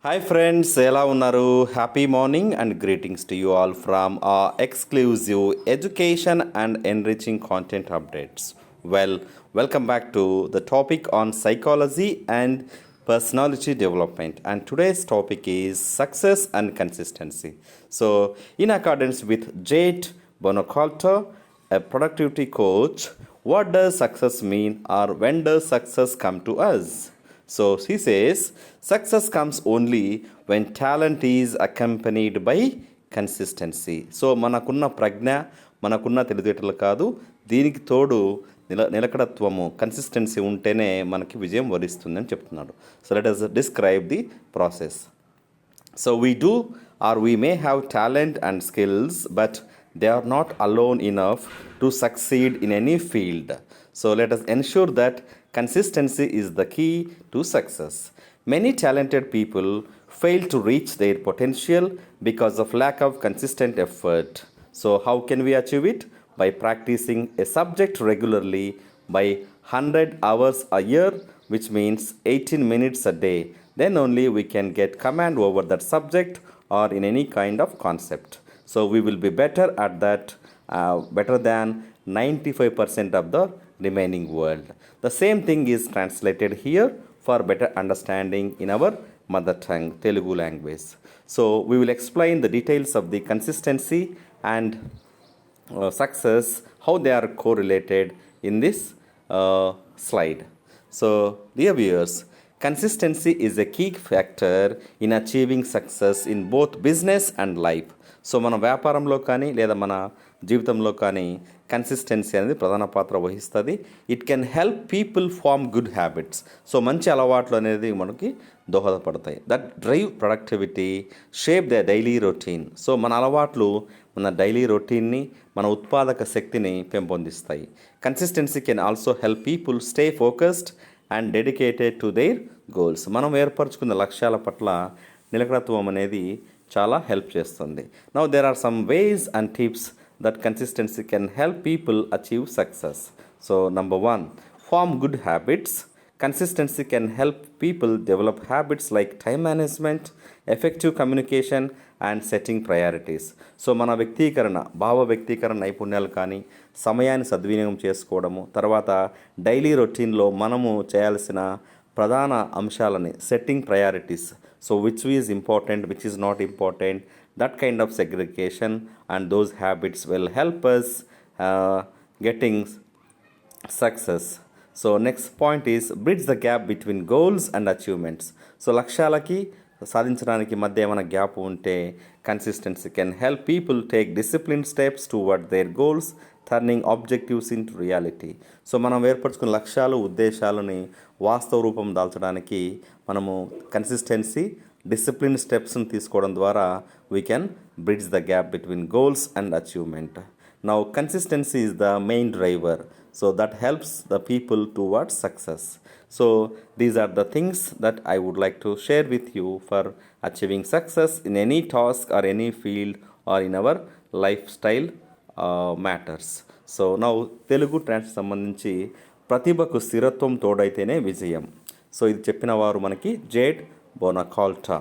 Hi friends, ఎలా ఉన్నారు? Happy morning and greetings to you all from our exclusive education and enriching content updates. Well, welcome back to the topic on psychology and personality development. And today's topic is success and consistency. So, in accordance with Jade Bonacolta, a productivity coach, what does success mean or when does success come to us? So he says, success comes only when talent is accompanied by consistency. So మనకున్న ప్రజ్ఞ మనకున్న తెలివితేటలు కాదు, దీనికి తోడు నిలకడత్వము consistency ఉంటేనే మనకి విజయం వరిస్తుందని చెప్తున్నాడు. So let us describe the process. So we do or we may have talent and skills, but they are not alone enough to succeed in any field. So let us ensure that consistency is the key to success. Many talented people fail to reach their potential because of lack of consistent effort. So how can we achieve it? By practicing a subject regularly by 100 hours a year, which means 18 minutes a day. Then only we can get command over that subject or in any kind of concept. So we will be better at that, better than 95% of the remaining world. The same thing is translated here for better understanding in our mother tongue, Telugu language. So we will explain the details of the consistency and success, how they are correlated in this slide. So, dear viewers, consistency is a key factor in achieving success in both business and life. So మన వ్యాపారంలో కానీ లేదా మన జీవితంలో కానీ consistency అనేది ప్రధాన పాత్ర వహిస్తుంది. It can help people form good habits. So మంచి అలవాట్లు అనేది మనకి దోహదపడతాయి. That drive productivity, shape the daily routine. So మన అలవాట్లు మన డైలీ రొటీన్ని, మన ఉత్పాదక శక్తిని పెంపొందిస్తాయి. Consistency can also help people stay focused and dedicated to their goals. మనం ఏర్పరచుకున్న లక్ష్యాల పట్ల నిలకడత్వం అనేది చాలా హెల్ప్ చేస్తుంది. Now there are some ways and tips that consistency can help people achieve success. So number 1, form good habits. Consistency can help people develop habits like time management, effective communication and setting priorities. So మన భావ వ్యక్తీకరణ నైపుణ్యాలు కానీ, సమయాన్ని సద్వినియోగం చేసుకోవడము, తర్వాత daily రొటీన్లో మనము చేయాల్సిన ప్రధాన అంశాలని setting priorities. So which is important, which is not important, that kind of segregation and those habits will help us getting success. So next point is bridge the gap between goals and achievements. So లక్ష్యాలకి సాధించడానికి మధ్య ఏమైనా gap ఉంటే consistency can help people take discipline steps toward their goals, turning objectives into reality. So మనం ఏర్పరచుకున్న లక్ష్యాలు, ఉద్దేశాలని వాస్తవ రూపం దాల్చడానికి మనము కన్సిస్టెన్సీ, డిసిప్లిన్ స్టెప్స్ని తీసుకోవడం ద్వారా we can bridge the gap between goals and achievement. Now consistency is the main driver, so that helps the people towards success. So these are the things that I would like to share with you for achieving success in any task or any field or in our lifestyle matters. So now Telugu ట్రాన్స్ సంబంధించి ప్రతిభకు స్థిరత్వం తోడైతేనే విజయం. So ఇది చెప్పిన వారు మనకి jade బోనాకాల్టా.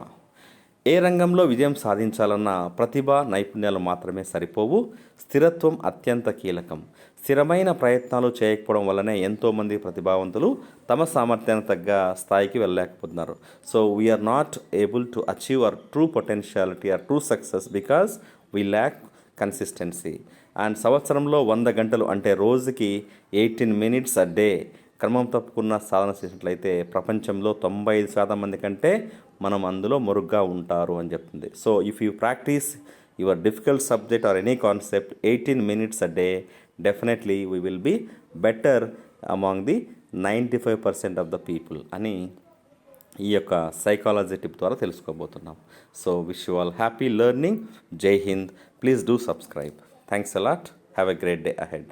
ఏ రంగంలో విజయం సాధించాలన్నా ప్రతిభ, నైపుణ్యాలు మాత్రమే సరిపోవు, స్థిరత్వం అత్యంత కీలకం. స్థిరమైన ప్రయత్నాలు చేయకపోవడం వల్లనే ఎంతోమంది ప్రతిభావంతులు తమ సామర్థ్యానికి తగ్గ స్థాయికి వెళ్ళలేకపోతున్నారు. So we are not able to achieve our true potentiality or true success because we lack consistency. And సంవత్సరంలో 100 గంటలు అంటే రోజుకి 18 minutes a day క్రమం తప్పుకున్న సాధన చేసినట్లయితే ప్రపంచంలో 95% మంది కంటే మనం అందులో మెరుగ్గా ఉంటారు అని చెప్తుంది. So if you practice your difficult subject or any concept 18 minutes a day, definitely we will be better among the 95% of the people అని ఈ యొక్క సైకాలజీ టిప్ ద్వారా తెలుసుకోబోతున్నాం. So wish you all happy learning. Jai Hind. Please do subscribe. Thanks a lot. Have a great day ahead.